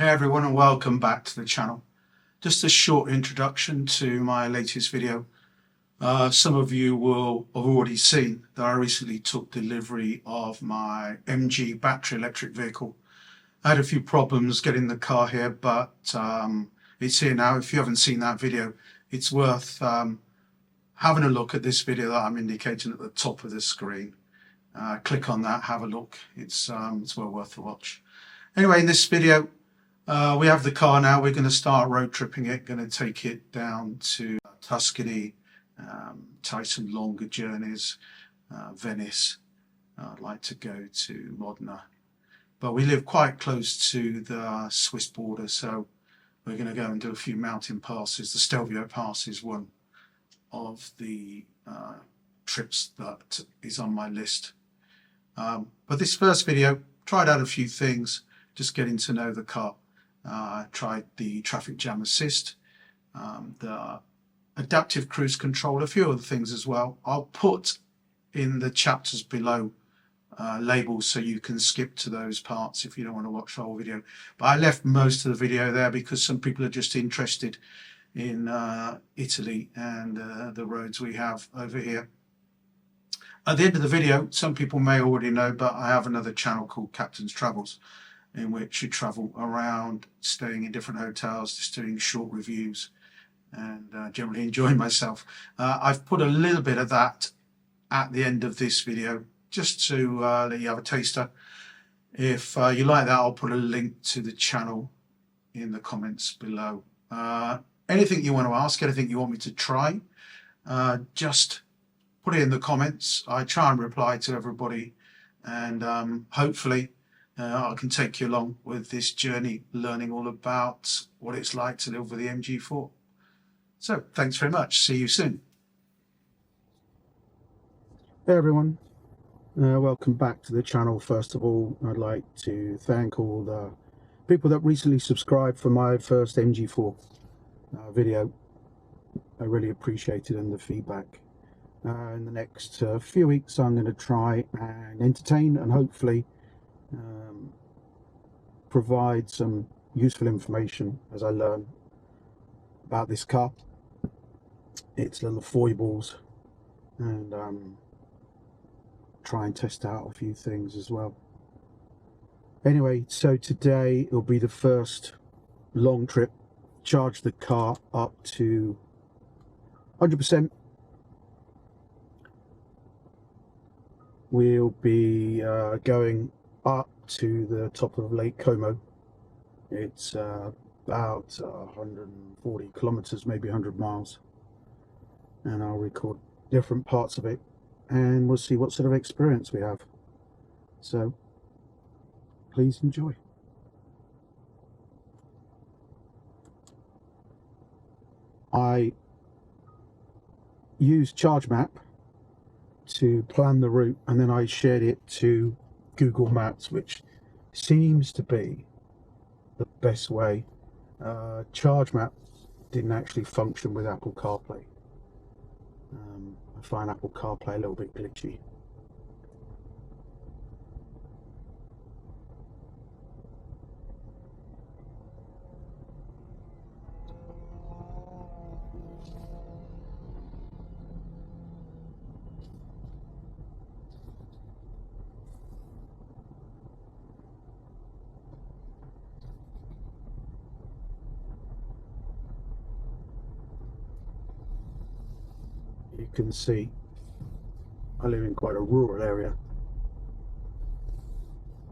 Hi everyone and welcome back to the channel. Just a short introduction to my latest video. Some of you will have already seen that I recently took delivery of my MG battery electric vehicle. I had a few problems getting the car here, but it's here now. If you haven't seen that video, it's worth having a look at this video that I'm indicating at the top of the screen. Click on that, have a look. It's well worth a watch. Anyway, in this video, we have the car now. We're going to start road tripping it, going to take it down to Tuscany, take some longer journeys, Venice. I'd like to go to Modena. But we live quite close to the Swiss border, so we're going to go and do a few mountain passes. The Stelvio Pass is one of the trips that is on my list. But this first video, tried out a few things, just getting to know the car. Tried the traffic jam assist, the adaptive cruise control, a few other things as well. I'll put in the chapters below labels so you can skip to those parts if you don't want to watch the whole video. But I left most of the video there because some people are just interested in Italy and the roads we have over here. At the end of the video, some people may already know, but I have another channel called Captain's Travels, in which you travel around, staying in different hotels, just doing short reviews and generally enjoying myself. I've put a little bit of that at the end of this video, just to let you have a taster. If you like that, I'll put a link to the channel in the comments below. Anything you want to ask, anything you want me to try, just put it in the comments. I try and reply to everybody, and hopefully I can take you along with this journey, learning all about what it's like to live with the MG4. So, thanks very much. See you soon. Hey everyone, welcome back to the channel. First of all, I'd like to thank all the people that recently subscribed for my first MG4 video. I really appreciate it and the feedback. In the next few weeks, I'm going to try and entertain and hopefully provide some useful information as I learn about this car, its little foibles, and try and test out a few things as well. Anyway, so today it'll be the first long trip. Charge the car up to 100%. We'll be going up to the top of Lake Como. It's about 140 kilometers, maybe 100 miles, and I'll record different parts of it and we'll see what sort of experience we have. So please enjoy. I use ChargeMap to plan the route, and then I shared it to Google Maps, which seems to be the best way. ChargeMap didn't actually function with Apple CarPlay. I find Apple CarPlay a little bit glitchy. You can see I live in quite a rural area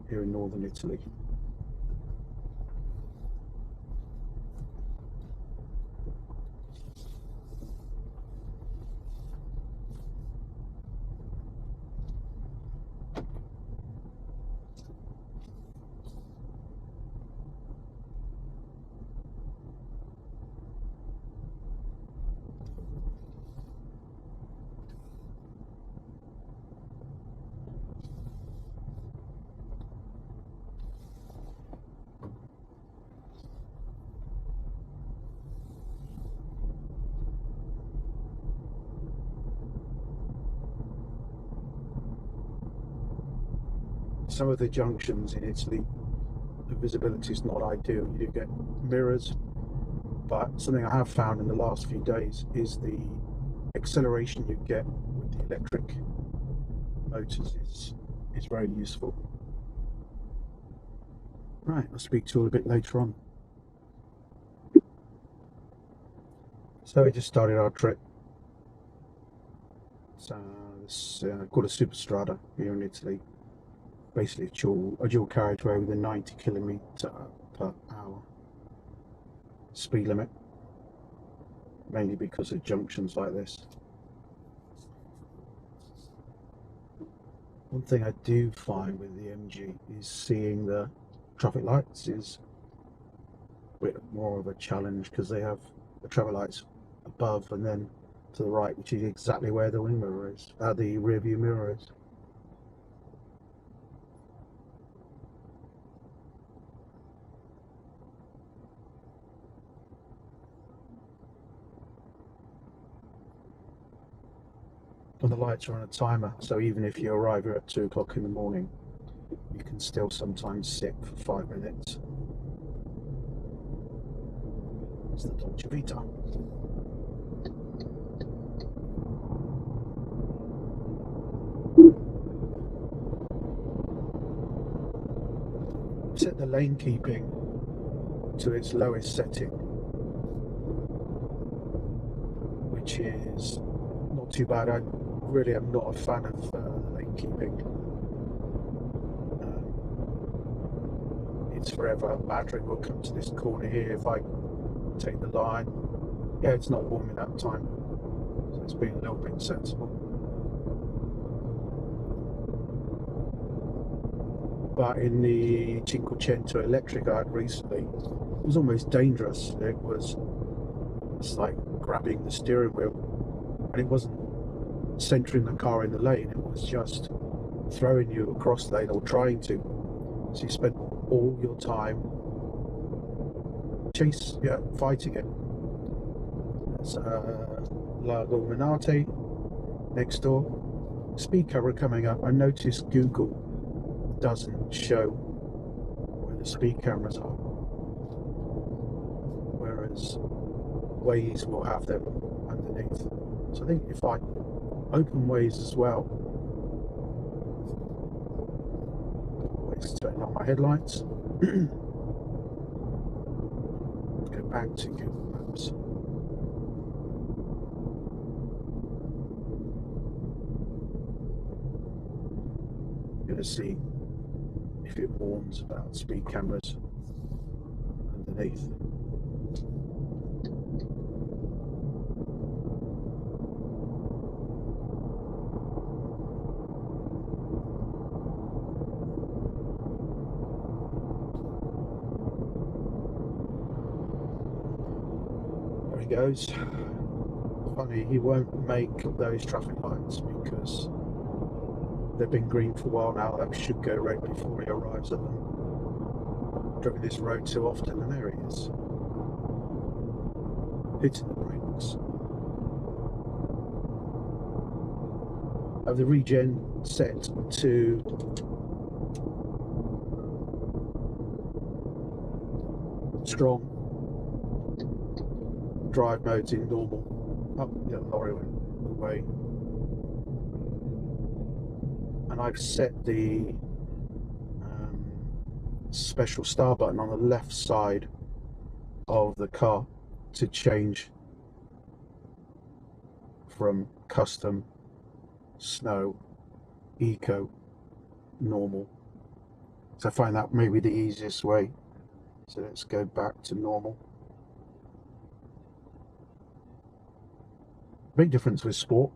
here in northern Italy. Some of the junctions in Italy are visibility is not ideal. You do get mirrors, but something I have found in the last few days is the acceleration you get with the electric motors is very useful. Right, I'll speak to you all a bit later on. So we just started our trip. So it's called a Superstrada here in Italy. Basically a dual carriageway with a 90 km/h speed limit, mainly because of junctions like this. One thing I do find with the MG is seeing the traffic lights is a bit more of a challenge, because they have the traffic lights above and then to the right, which is exactly where the wing mirror is, the rear view mirror is. And the lights are on a timer, so even if you arrive here at 2 o'clock in the morning, you can still sometimes sit for 5 minutes. It's the Dolce Vita. Set the lane keeping to its lowest setting, which is not too bad. I really am not a fan of lane keeping. It's forever battering. We'll come to this corner here. If I take the line, yeah, it's not warming that time, so it's being a little bit sensible. But in the Cinquecento electric I had recently, it was almost dangerous. It's like grabbing the steering wheel, and it wasn't centering the car in the lane, it was just throwing you across the lane, or trying to. So you spent all your time fighting it. There's Lago Minate next door. Speed camera coming up. I noticed Google doesn't show where the speed cameras are, whereas Waze will have them underneath. So I think if I open Waze as well, always turn on my headlights. Go back to Google Maps. You're going to see if it warns about speed cameras underneath. There he goes. Funny, he won't make those traffic lights because they've been green for a while now. That should go red before he arrives at them. I've driven this road too often, and there he is, hitting the brakes. I have the regen set to strong. Drive mode's in normal. Oh, yeah, the lorry went away. And I've set the special star button on the left side of the car to change from custom, snow, eco, normal. So I find that maybe the easiest way. So let's go back to normal. Big difference with sport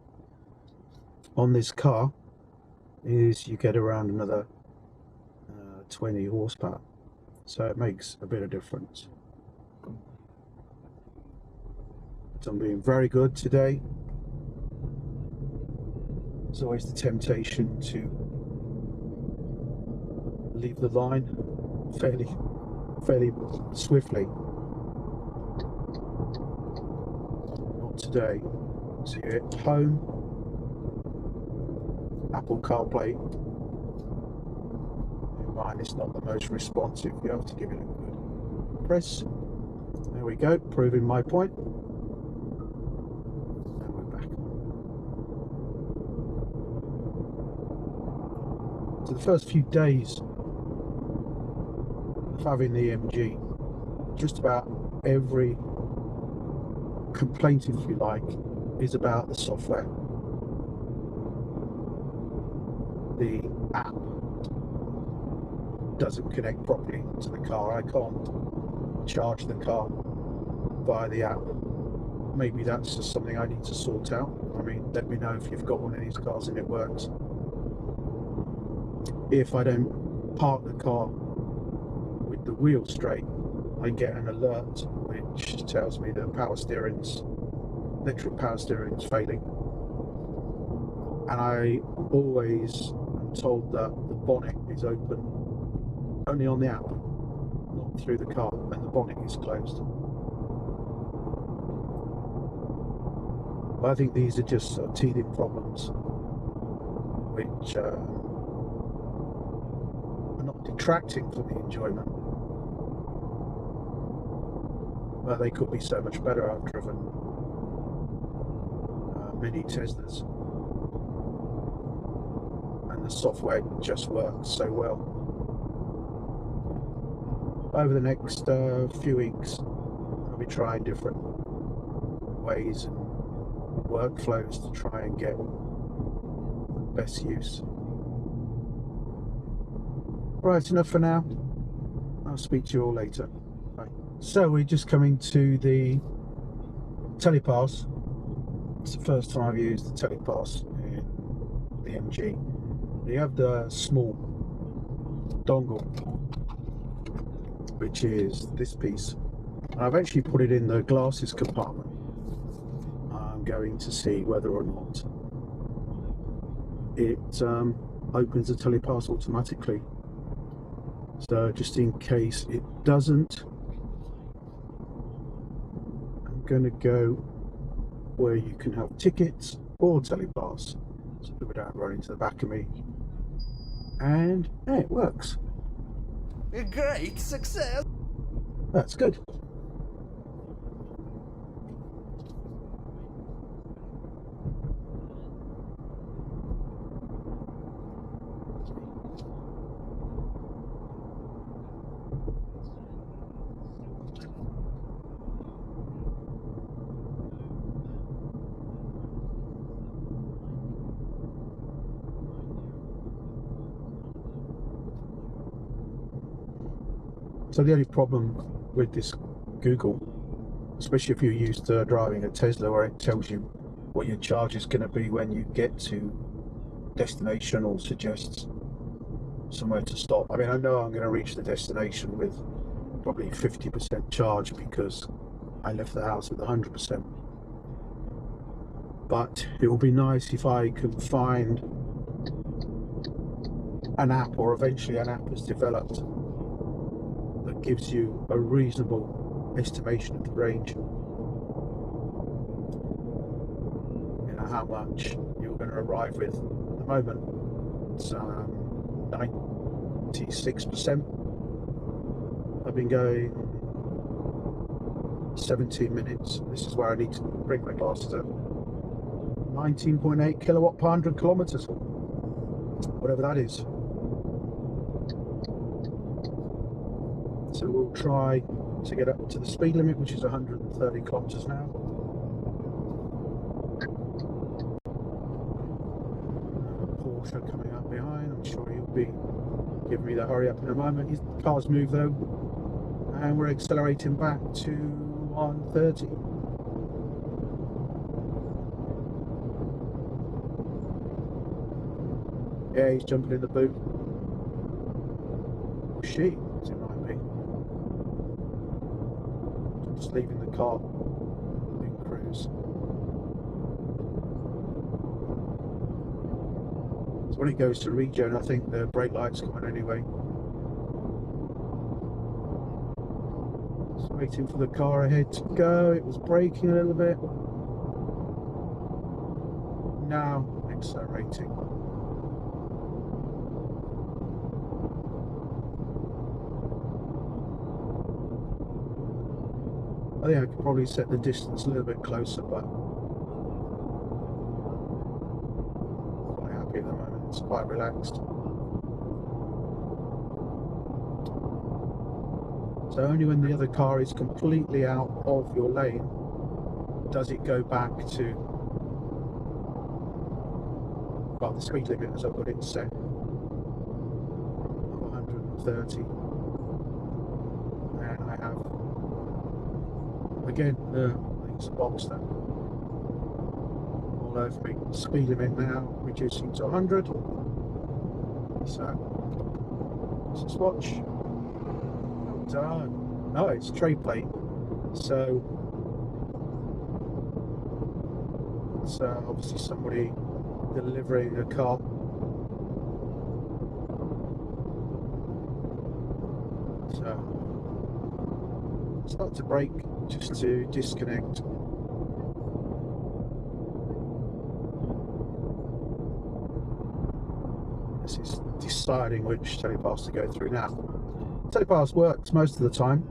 on this car is you get around another 20 horsepower, so it makes a bit of difference. But I'm being very good today. There's always the temptation to leave the line fairly swiftly. Not today. So you hit home, Apple CarPlay, mine is not the most responsive. You have to give it a good press. There we go, proving my point. Now we're back on. So the first few days of having the MG, just about every complaint, if you like, is about the software. The app doesn't connect properly to the car. I can't charge the car via the app. Maybe that's just something I need to sort out. I mean, let me know if you've got one of these cars and it works. If I don't park the car with the wheel straight, I get an alert which tells me that electric power steering is failing. And I always am told that the bonnet is open only on the app, not through the car, and the bonnet is closed. But I think these are just teething problems which are not detracting from the enjoyment, but they could be so much better. I've driven many Teslas and the software just works so well. Over the next few weeks, I'll be trying different ways and workflows to try and get the best use. Right, enough for now. I'll speak to you all later. Bye. So we're just coming to the telepass. It's the first time I've used the telepass in the MG. You have the small dongle, which is this piece. I've actually put it in the glasses compartment. I'm going to see whether or not it opens the telepass automatically. So just in case it doesn't, I'm going to go where you can have tickets or telepass, so people don't run into the back of me. And yeah, it works. A great success! That's good. So the only problem with this Google, especially if you're used to driving a Tesla where it tells you what your charge is going to be when you get to destination or suggests somewhere to stop. I mean, I know I'm going to reach the destination with probably 50% charge because I left the house with 100%. But it will be nice if I can find an app, or eventually an app is developed, that gives you a reasonable estimation of the range. You know how much you're going to arrive with. At the moment, it's 96%. I've been going 17 minutes. This is where I need to bring my glasses up. 19.8 kilowatt per 100 kilometers, whatever that is. So we'll try to get up to the speed limit, which is 130 kilometers an hour. Porsche coming up behind. I'm sure he'll be giving me the hurry up in a moment. His car's moved though, and we're accelerating back to 130. Yeah, he's jumping in the boot. Or she, as it might be. Just leaving the car in cruise. So when it goes to regen, I think the brake light's coming anyway. Just waiting for the car ahead to go. It was braking a little bit. Now accelerating. I think I could probably set the distance a little bit closer, but quite happy at the moment. It's quite relaxed. So only when the other car is completely out of your lane does it go back to, well, the speed limit as I've got it set, 130. And I have, again, it's a box there all over me. Speed limit now reducing to 100. So let's just watch. Well done. No, it's tray plate. So it's obviously somebody delivering a car. So start to brake just to disconnect. This is deciding which telepass to go through now. Telepass works most of the time,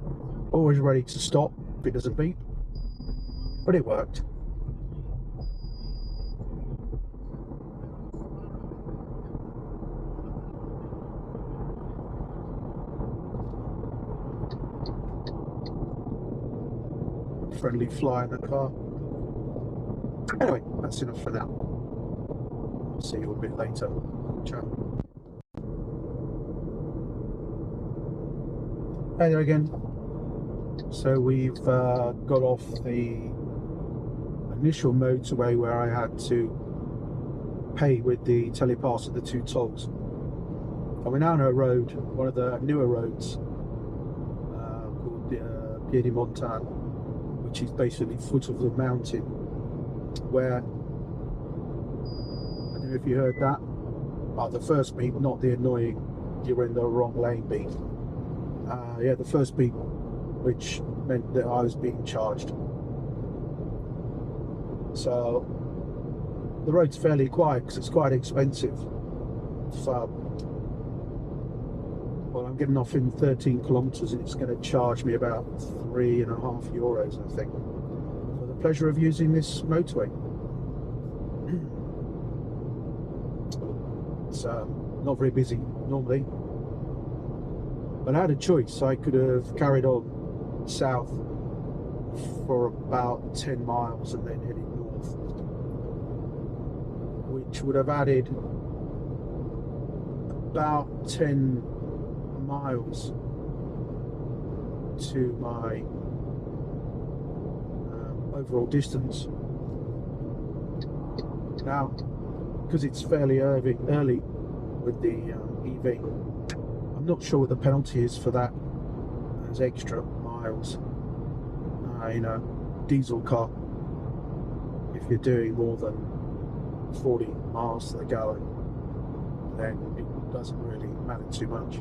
always ready to stop if it doesn't beep, but it worked. Friendly fly in the car. Anyway, that's enough for now. I'll see you a bit later. Ciao. Hey there again. So we've got off the initial motorway where I had to pay with the telepass at the 2 tolls. And we're now on a road, one of the newer roads, called Piedi Montane, which is basically foot of the mountain, where, I don't know if you heard that, the first beep, not the annoying you're in the wrong lane beep. Yeah, the first beep, which meant that I was being charged. So the road's fairly quiet because it's quite expensive. So, well, I'm getting off in 13 kilometers and it's going to charge me about €3.50, I think, for the pleasure of using this motorway. It's not very busy normally, but I had a choice. I could have carried on south for about 10 miles and then headed north, which would have added about 10 miles to my overall distance. Now, because it's fairly early with the EV, I'm not sure what the penalty is for that as extra miles in a diesel car if you're doing more than 40 miles to the gallon. Then it doesn't really matter too much.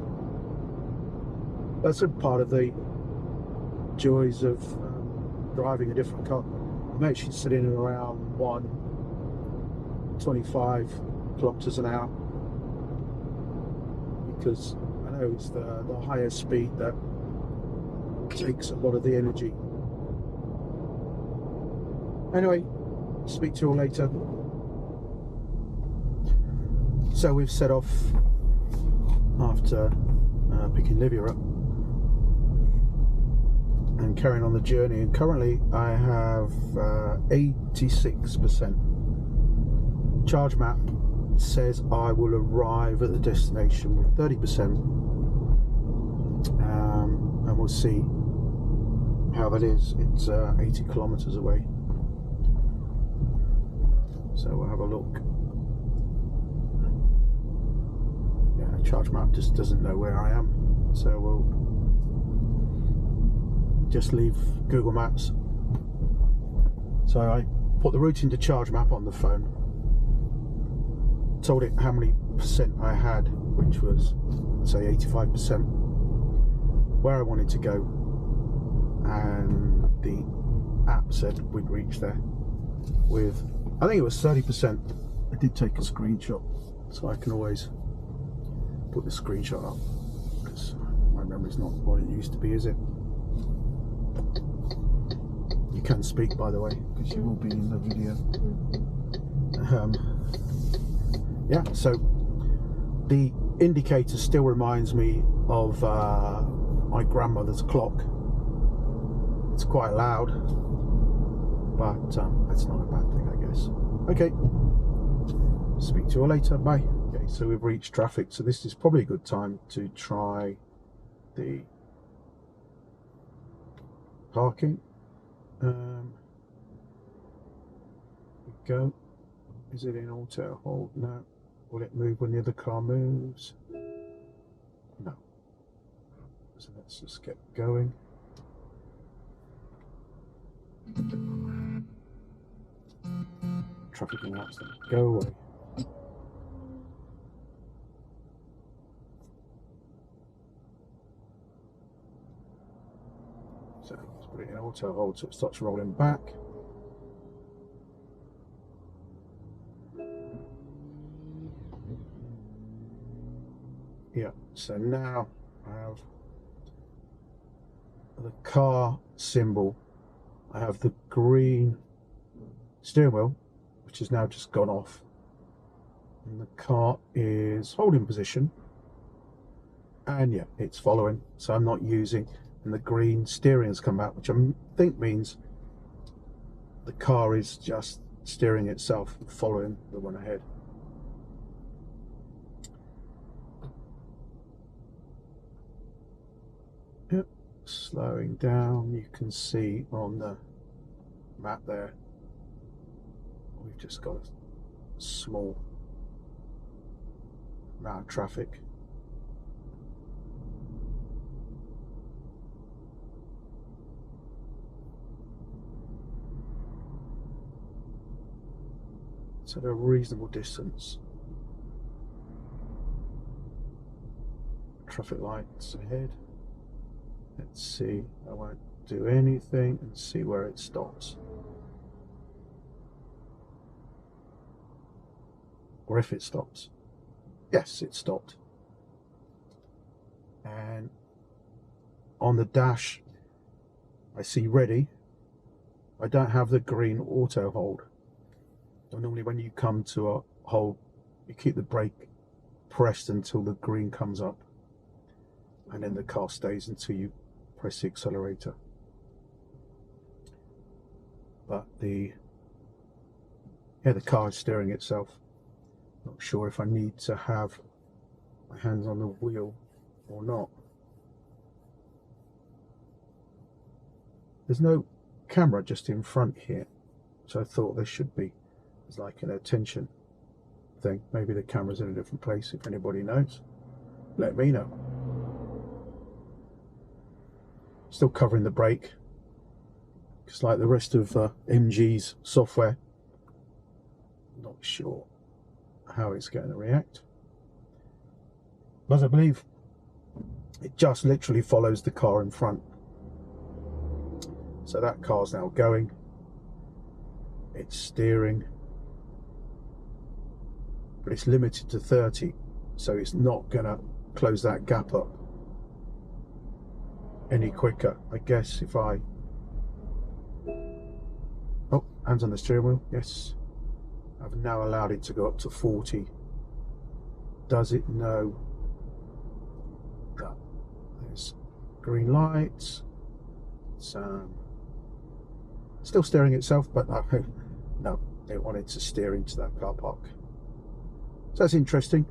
That's a part of the joys of driving a different car. I'm actually sitting at around 125 kilometers an hour because I know it's the higher speed that takes a lot of the energy. Anyway, speak to you all later. So we've set off after picking Livia up and carrying on the journey, and currently I have 86%. Charge map says I will arrive at the destination with 30%, and we'll see how that is. It's 80 kilometers away, so we'll have a look. Yeah, charge map just doesn't know where I am, so we'll just leave Google Maps. So I put the route into charge map on the phone, told it how many percent I had, which was, say, 85%, where I wanted to go, and the app said we'd reach there with, I think it was 30%. I did take a screenshot, so I can always put the screenshot up, because my memory's not what it used to be, is it? You can speak, by the way, because you will be in the video. Yeah, so the indicator still reminds me of my grandmother's clock. It's quite loud, but that's not a bad thing, I guess. Okay, speak to you all later, bye. Okay, so we've reached traffic, so this is probably a good time to try the parking. Here we go. Is it in auto hold? No. Will it move when the other car moves? No. So let's just get going. Traffic announcement. Go away. So let's put it in auto hold so it starts rolling back. Yeah, so now I have the car symbol. I have the green steering wheel, which has now just gone off. And the car is holding position. And yeah, it's following. So I'm not using, and the green steering has come out, which I think means the car is just steering itself and following the one ahead. Yep, slowing down. You can see on the map there, we've just got a small amount of traffic. It's at a reasonable distance. Traffic lights ahead. Let's see, I won't do anything and see where it stops. Or if it stops. Yes, it stopped. And on the dash, I see ready. I don't have the green auto hold. So normally when you come to a hold, you keep the brake pressed until the green comes up. And then the car stays until you press the accelerator. But the car is steering itself. Not sure if I need to have my hands on the wheel or not. There's no camera just in front here, so I thought there should be. It's like an attention thing. Maybe the camera's in a different place. If anybody knows, let me know. Still covering the brake, just like the rest of MG's software. Not sure how it's going to react, but I believe it just literally follows the car in front. So that car's now going. It's steering, but it's limited to 30, so it's not going to close that gap up any quicker. I guess if I... Oh, hands on the steering wheel, yes. I've now allowed it to go up to 40. Does it know that there's green lights? It's still steering itself, but no, it wanted to steer into that car park. So that's interesting.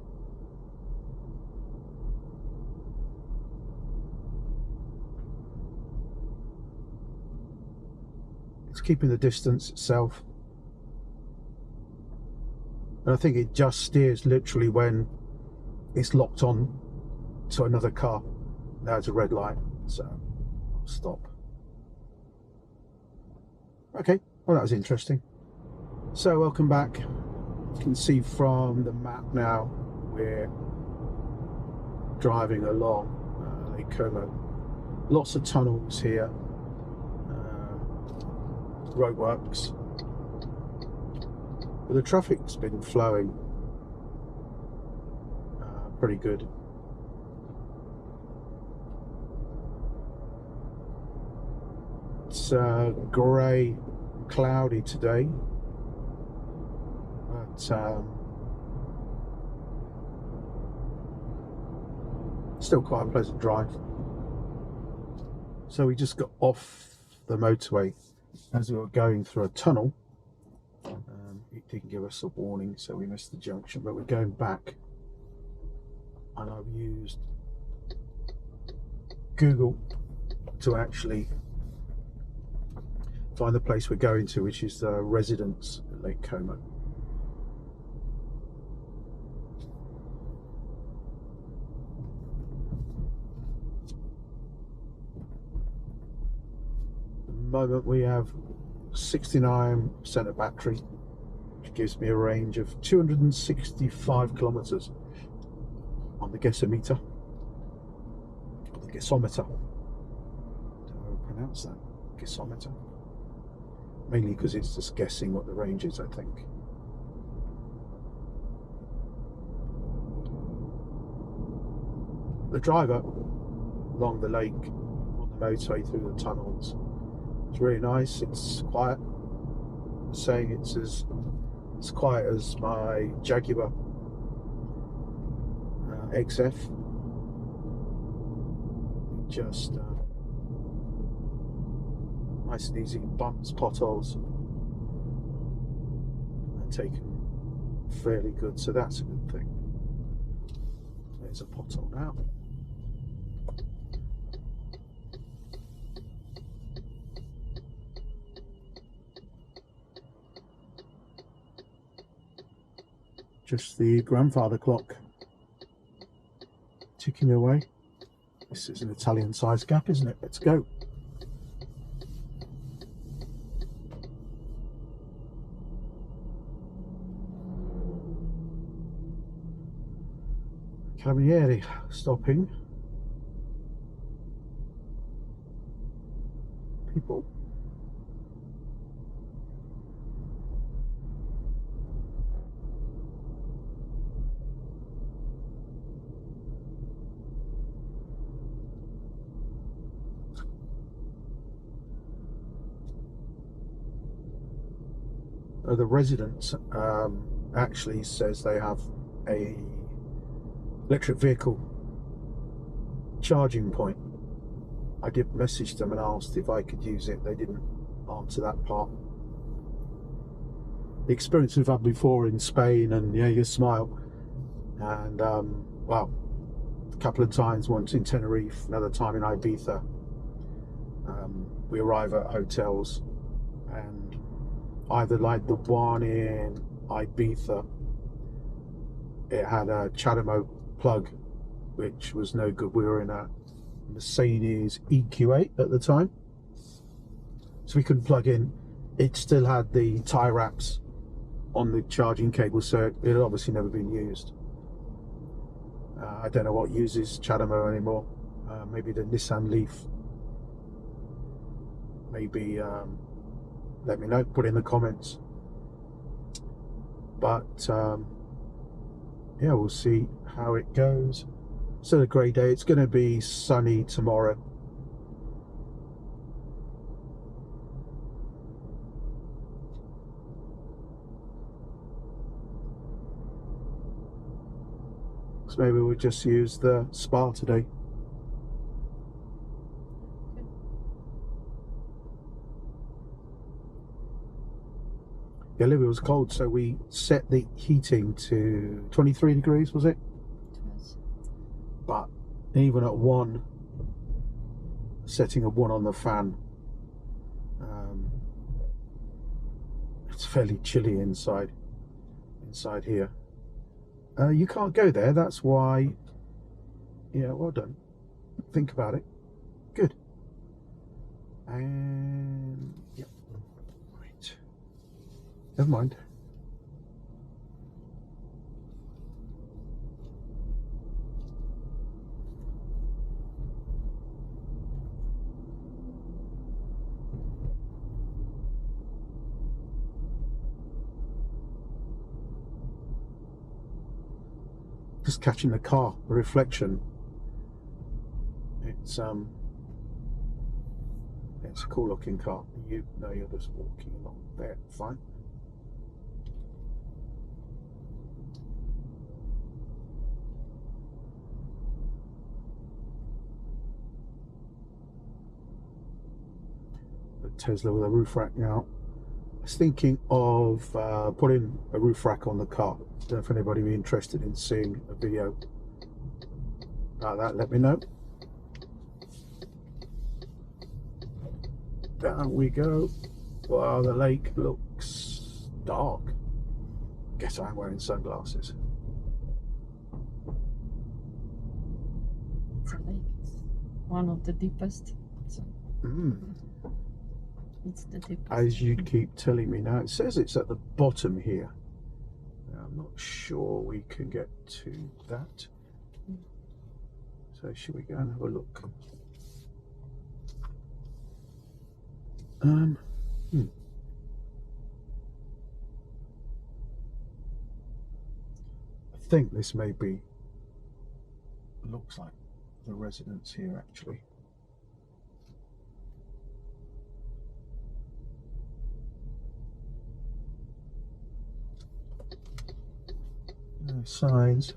It's keeping the distance itself. And I think it just steers literally when it's locked on to another car. Now it's a red light, so I'll stop. Okay, well that was interesting. So welcome back. You can see from the map now we're driving along Lake Como. Lots of tunnels here, roadworks. But the traffic's been flowing pretty good. It's grey, cloudy today, but still quite a pleasant drive. So we just got off the motorway as we were going through a tunnel. It didn't give us a warning, so we missed the junction, but we're going back, and I've used Google to actually find the place we're going to, which is the residence at Lake Como. At the moment we have 69% of battery, which gives me a range of 265 kilometers on the guessometer, or the guessometer. Don't know how to pronounce that, guessometer. Mainly because it's just guessing what the range is, I think. The driver along the lake on the motorway through the tunnels, it's really nice. It's quiet. I'm saying it's as quiet as my Jaguar XF. Just nice and easy, bumps, potholes, and taken fairly good, so that's a good thing. There's a pothole now. Just the grandfather clock ticking away. This is an Italian sized gap, isn't it? Let's go. Carabinieri stopping. People. The resident actually says they have a electric vehicle charging point. I did message them and asked if I could use it. They didn't answer that part. The experience we've had before in Spain, and yeah, you smile. And well, a couple of times, once in Tenerife, another time in Ibiza. We arrive at hotels, and either like the one in Ibiza, it had a CHAdeMO plug, which was no good. We were in a Mercedes EQ8 at the time, so we couldn't plug in. It still had the tie wraps on the charging cable, so it had obviously never been used. I don't know what uses CHAdeMO anymore. Maybe the Nissan Leaf. Maybe let me know, put it in the comments. But yeah, we'll see how it goes. Still a great day. It's going to be sunny tomorrow. So maybe we'll just use the spa today. Yeah, Olivia was cold, so we set the heating to 23 degrees, was it? Yes. But even at one, setting a 1 on the fan, it's fairly chilly inside here. You can't go there, that's why. Yeah, well done. Think about it. Good. And yeah. Right. Never mind. Just catching the car, the reflection. It's It's a cool looking car. You know, you're just walking along there. Fine. The Tesla with a roof rack now. I was thinking of putting a roof rack on the car. Don't know if anybody would be interested in seeing a video like that. Let me know. Down we go. Wow, the lake looks dark. Guess I'm wearing sunglasses. It's a lake. It's one of the deepest. So it's the deepest. As you keep telling me now, it says it's at the bottom here. Now, I'm not sure we can get to that. So should we go and have a look? I think this may be, looks like the residence here actually. No signs.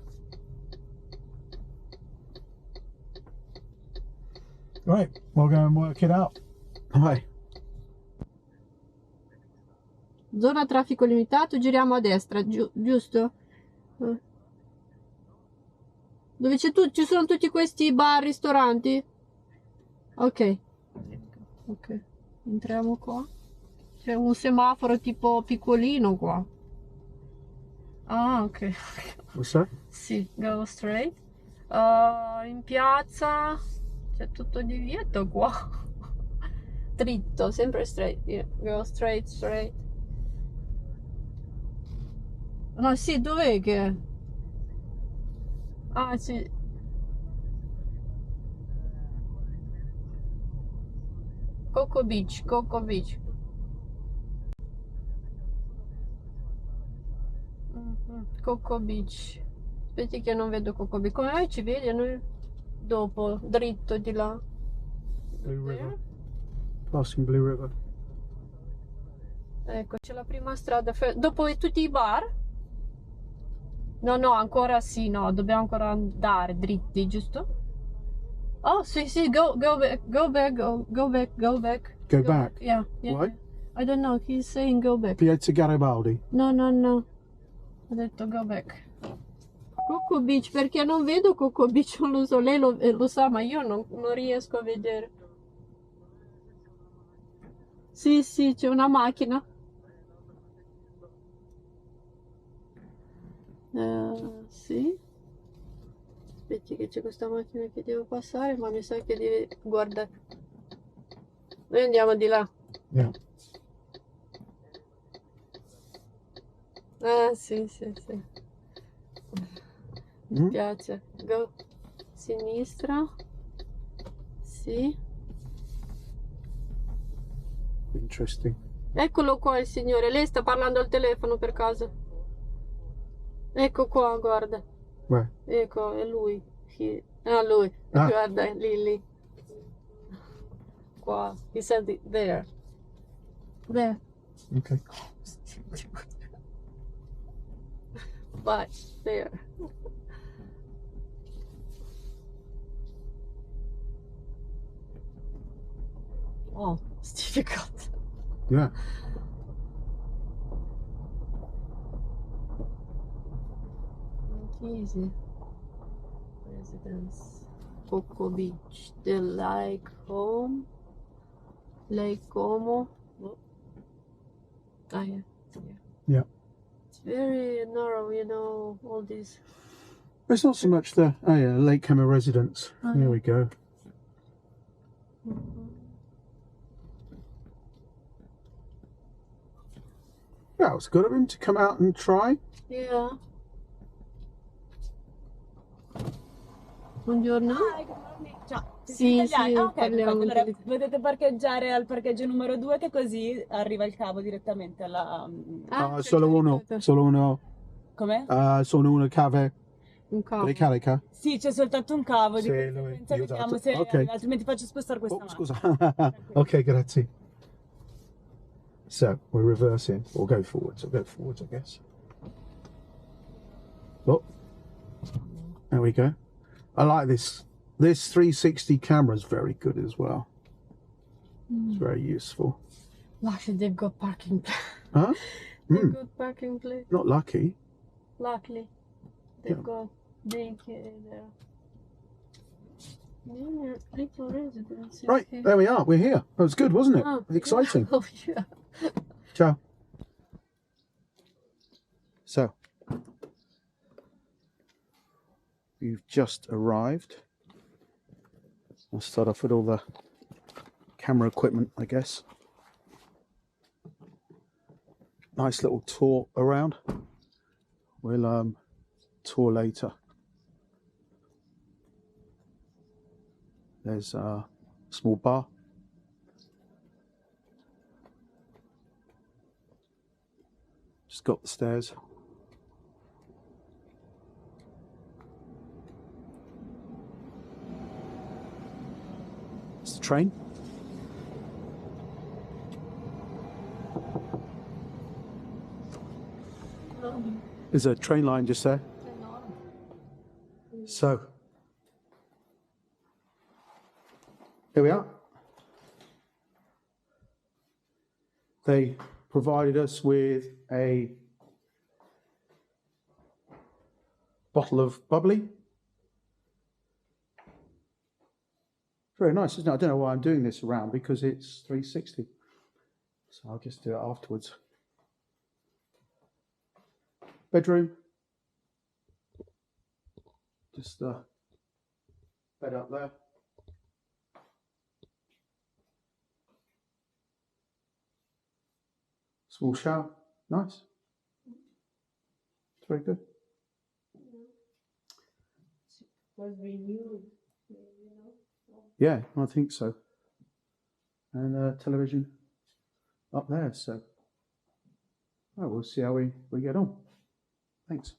Right, we'll go and work it out. Bye. Zona traffico limitato, giriamo a destra, giusto? Dove ci sono tutti questi bar, ristoranti? Ok. Ok. Entriamo qua. C'è un semaforo tipo piccolino qua. Ah, ok. What's that? Sì, go straight. In piazza c'è tutto divieto qua. Dritto, sempre straight. Yeah. Go straight, straight. No, sì, dov'è che... Ah, sì. Coco Beach, Coco Beach. Coco Beach. Aspetti che non vedo Coco Beach. Come mai ci vedi? A noi dopo, dritto di là. Blue River. Passing Blue River. Ecco, c'è la prima strada. Dopo tutti i bar? No, no, ancora sì, no, dobbiamo ancora andare dritti, giusto? Oh, sì, sì, go back, go back, go back, go back. Go back? Yeah, yeah. Why? I don't know, he's saying go back. Piazza Garibaldi. No, no, no. Ho detto go back. Coco Beach, perché non vedo Coco Beach, non lo so, lei lo sa, ma io non riesco a vedere. Sì, sì, c'è una macchina. Sì. Aspetti che c'è questa macchina che devo passare, ma mi sa che deve guardare. Noi andiamo di là. Yeah. Ah, sì, sì, sì. Mi piace. Go. Sinistra. Sì. Interesting. Eccolo qua il signore. Lei sta parlando al telefono per caso? Ecco qua, guarda. Where? Ecco, è lui. Ah, lui. Ah. Guarda, lì. Qua. He said it there. There. Okay. Vai, there. Oh, it's difficult. Yeah. Easy. Residence. Coco Beach. The Lake Home. Lake Como. Oh. Ah, yeah. Yeah. It's very narrow, you know, all these. It's not so much the Lake Como residence. Oh, Here yeah. we go. Yeah, it's good of him to come out and try. Yeah. Buongiorno. Ciao, Sì, italiani? sì, Ah, ok, parliamo perfetto. Allora, di- potete parcheggiare al parcheggio numero 2 che così arriva il cavo direttamente alla... Ah, Solo uno. certo. Solo uno. Come? Sono una cave. un cavo. Ricarica? Sì, c'è soltanto un cavo, di Sì, conseguenza io vediamo dato. se Ok. altrimenti faccio spostare questa Oh, mano. scusa. Okay, grazie. So we're reversing, or go forwards, I guess. Oh, there we go. I like this. This 360 camera is very good as well. It's very useful. Luckily, they've got parking place. Huh? They've got parking place. Not lucky. Luckily, they've Yeah. got daycare there. Yeah, little residences. Right, here. there we are. We're here. That was good, wasn't it? Oh, Exciting. Yeah. Oh, yeah. Ciao. So, you've just arrived. I'll start off with all the camera equipment, I guess. Nice little tour around. We'll tour later. There's a small bar. Just got the stairs. It's the train. There's a train line just there. So, here we are. They provided us with a bottle of bubbly. Very nice, isn't it? I don't know why I'm doing this around because it's 360. So I'll just do it afterwards. Bedroom. Just the bed up there. Small shower. Nice. It's very good. Was renewed. Yeah, I think so. And television up there, so we'll see how we get on. Thanks.